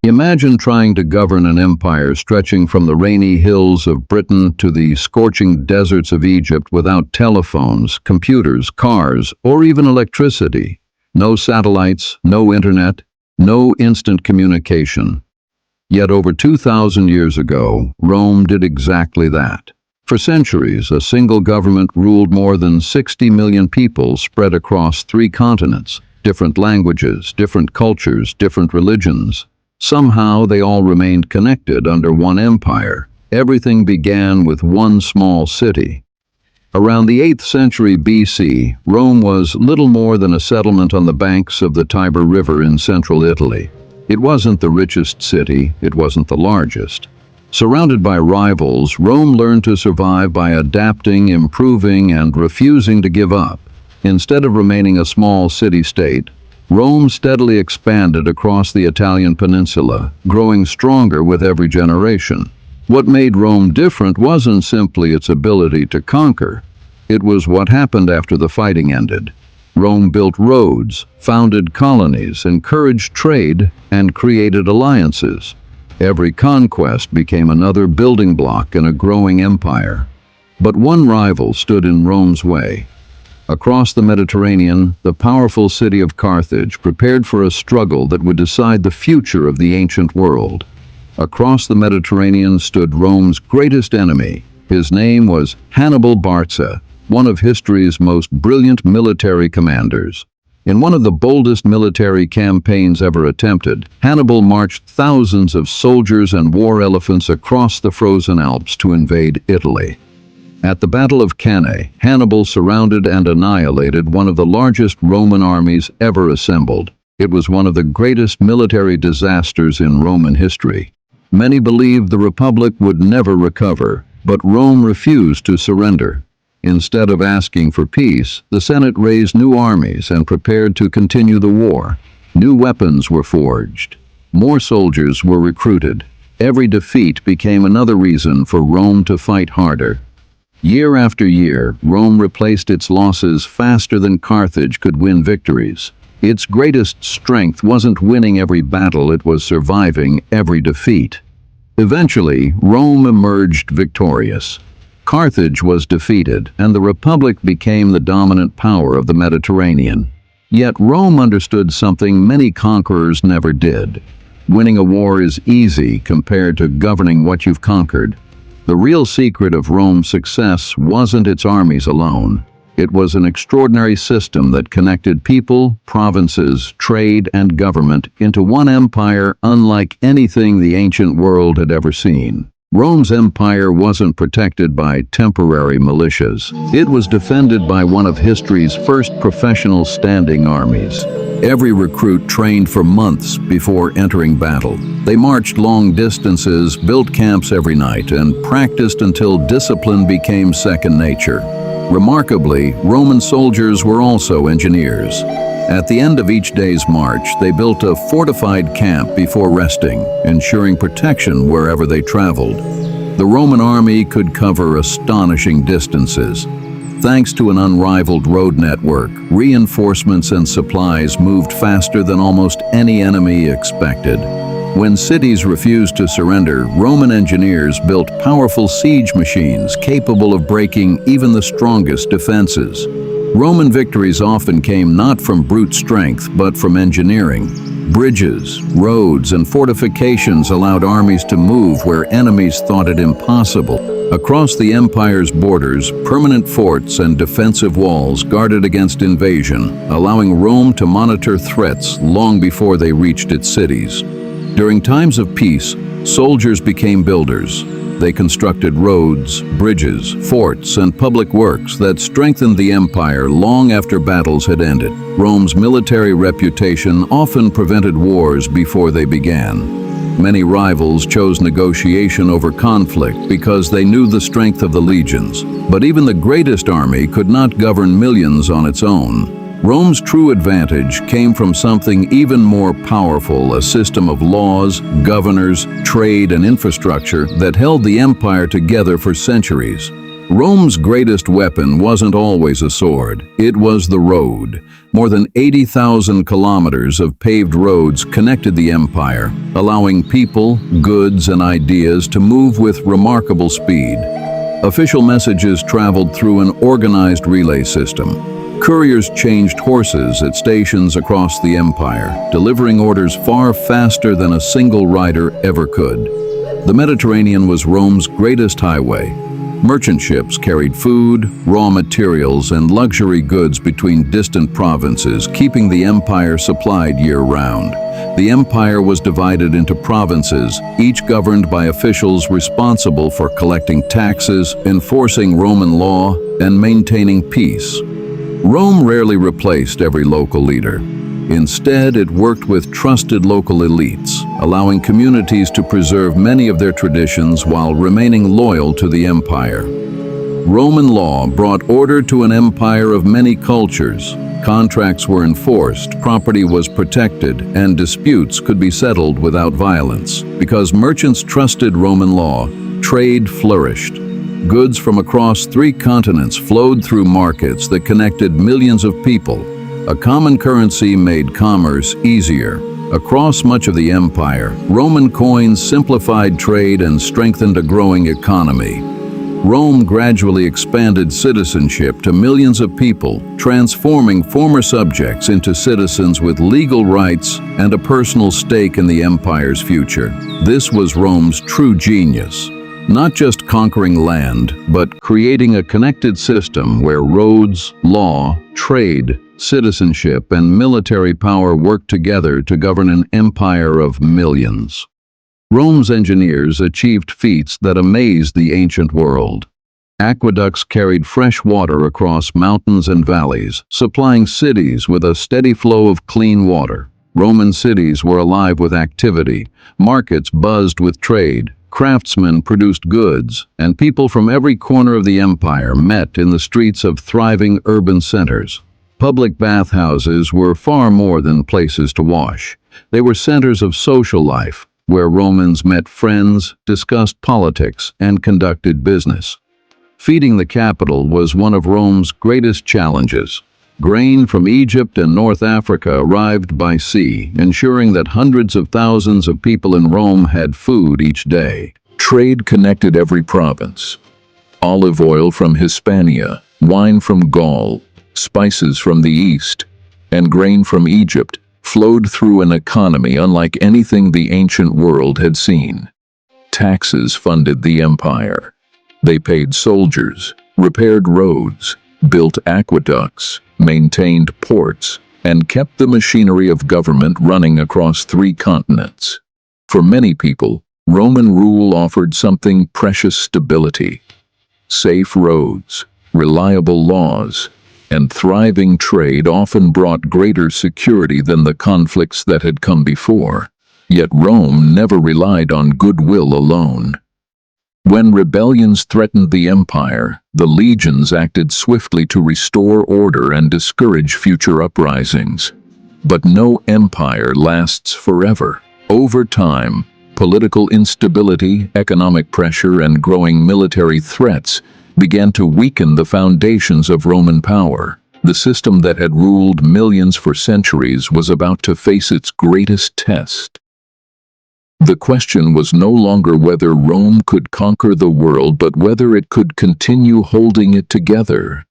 Imagine trying to govern an empire stretching from the rainy hills of Britain to the scorching deserts of Egypt without telephones, computers, cars, or even electricity. No satellites, no internet, no instant communication. Yet over 2,000 years ago, Rome did exactly that. For centuries, a single government ruled more than 60 million people spread across 3 continents, different languages, different cultures, different religions. Somehow they all remained connected under one empire. Everything began with one small city. Around the 8th century BC, Rome was little more than a settlement on the banks of the Tiber River in central Italy. It wasn't the richest city, it wasn't the largest. Surrounded by rivals, Rome learned to survive by adapting, improving, and refusing to give up. Instead of remaining a small city-state, Rome steadily expanded across the Italian peninsula, growing stronger with every generation. What made Rome different wasn't simply its ability to conquer. It was what happened after the fighting ended. Rome built roads, founded colonies, encouraged trade, and created alliances. Every conquest became another building block in a growing empire. But one rival stood in Rome's way. Across the Mediterranean, the powerful city of Carthage prepared for a struggle that would decide the future of the ancient world. Across the Mediterranean stood Rome's greatest enemy. His name was Hannibal Barca, one of history's most brilliant military commanders. In one of the boldest military campaigns ever attempted, Hannibal marched thousands of soldiers and war elephants across the frozen Alps to invade Italy. At the Battle of Cannae, Hannibal surrounded and annihilated one of the largest Roman armies ever assembled. It was one of the greatest military disasters in Roman history. Many believed the Republic would never recover, but Rome refused to surrender. Instead of asking for peace, the Senate raised new armies and prepared to continue the war. New weapons were forged. More soldiers were recruited. Every defeat became another reason for Rome to fight harder. Year after year, Rome replaced its losses faster than Carthage could win victories. Its greatest strength wasn't winning every battle, it was surviving every defeat. Eventually, Rome emerged victorious. Carthage was defeated, and the Republic became the dominant power of the Mediterranean. Yet Rome understood something many conquerors never did. Winning a war is easy compared to governing what you've conquered. The real secret of Rome's success wasn't its armies alone. It was an extraordinary system that connected people, provinces, trade, and government into one empire unlike anything the ancient world had ever seen. Rome's empire wasn't protected by temporary militias. It was defended by one of history's first professional standing armies. Every recruit trained for months before entering battle. They marched long distances, built camps every night, and practiced until discipline became second nature. Remarkably, Roman soldiers were also engineers. At the end of each day's march, they built a fortified camp before resting, ensuring protection wherever they traveled. The Roman army could cover astonishing distances. Thanks to an unrivaled road network, reinforcements and supplies moved faster than almost any enemy expected. When cities refused to surrender, Roman engineers built powerful siege machines capable of breaking even the strongest defenses. Roman victories often came not from brute strength, but from engineering. Bridges, roads, and fortifications allowed armies to move where enemies thought it impossible. Across the empire's borders, permanent forts and defensive walls guarded against invasion, allowing Rome to monitor threats long before they reached its cities. During times of peace, soldiers became builders. They constructed roads, bridges, forts, and public works that strengthened the empire long after battles had ended. Rome's military reputation often prevented wars before they began. Many rivals chose negotiation over conflict because they knew the strength of the legions. But even the greatest army could not govern millions on its own. Rome's true advantage came from something even more powerful, a system of laws, governors, trade, and infrastructure that held the empire together for centuries. Rome's greatest weapon wasn't always a sword, it was the road. More than 80,000 kilometers of paved roads connected the empire, allowing people, goods, and ideas to move with remarkable speed. Official messages traveled through an organized relay system. Couriers changed horses at stations across the empire, delivering orders far faster than a single rider ever could. The Mediterranean was Rome's greatest highway. Merchant ships carried food, raw materials, and luxury goods between distant provinces, keeping the empire supplied year-round. The empire was divided into provinces, each governed by officials responsible for collecting taxes, enforcing Roman law, and maintaining peace. Rome rarely replaced every local leader. Instead, it worked with trusted local elites, allowing communities to preserve many of their traditions while remaining loyal to the empire. Roman law brought order to an empire of many cultures. Contracts were enforced, property was protected, and disputes could be settled without violence. Because merchants trusted Roman law, trade flourished. Goods from across 3 continents flowed through markets that connected millions of people. A common currency made commerce easier. Across much of the empire, Roman coins simplified trade and strengthened a growing economy. Rome gradually expanded citizenship to millions of people, transforming former subjects into citizens with legal rights and a personal stake in the empire's future. This was Rome's true genius. Not just conquering land, but creating a connected system where roads, law, trade, citizenship, and military power worked together to govern an empire of millions. Rome's engineers achieved feats that amazed the ancient world. Aqueducts carried fresh water across mountains and valleys, supplying cities with a steady flow of clean water. Roman cities were alive with activity, markets buzzed with trade, craftsmen produced goods, and people from every corner of the empire met in the streets of thriving urban centers. Public bathhouses were far more than places to wash. They were centers of social life, where Romans met friends, discussed politics, and conducted business. Feeding the capital was one of Rome's greatest challenges. Grain from Egypt and North Africa arrived by sea, ensuring that hundreds of thousands of people in Rome had food each day. Trade connected every province. Olive oil from Hispania, wine from Gaul, spices from the east, and grain from Egypt flowed through an economy unlike anything the ancient world had seen. Taxes funded the empire. They paid soldiers, repaired roads, built aqueducts, maintained ports, and kept the machinery of government running across 3 continents. For many people, Roman rule offered something precious: stability. Safe roads, reliable laws, and thriving trade often brought greater security than the conflicts that had come before. Yet Rome never relied on goodwill alone. When rebellions threatened the empire, the legions acted swiftly to restore order and discourage future uprisings. But no empire lasts forever. Over time, political instability, economic pressure, and growing military threats began to weaken the foundations of Roman power. The system that had ruled millions for centuries was about to face its greatest test. The question was no longer whether Rome could conquer the world, but whether it could continue holding it together.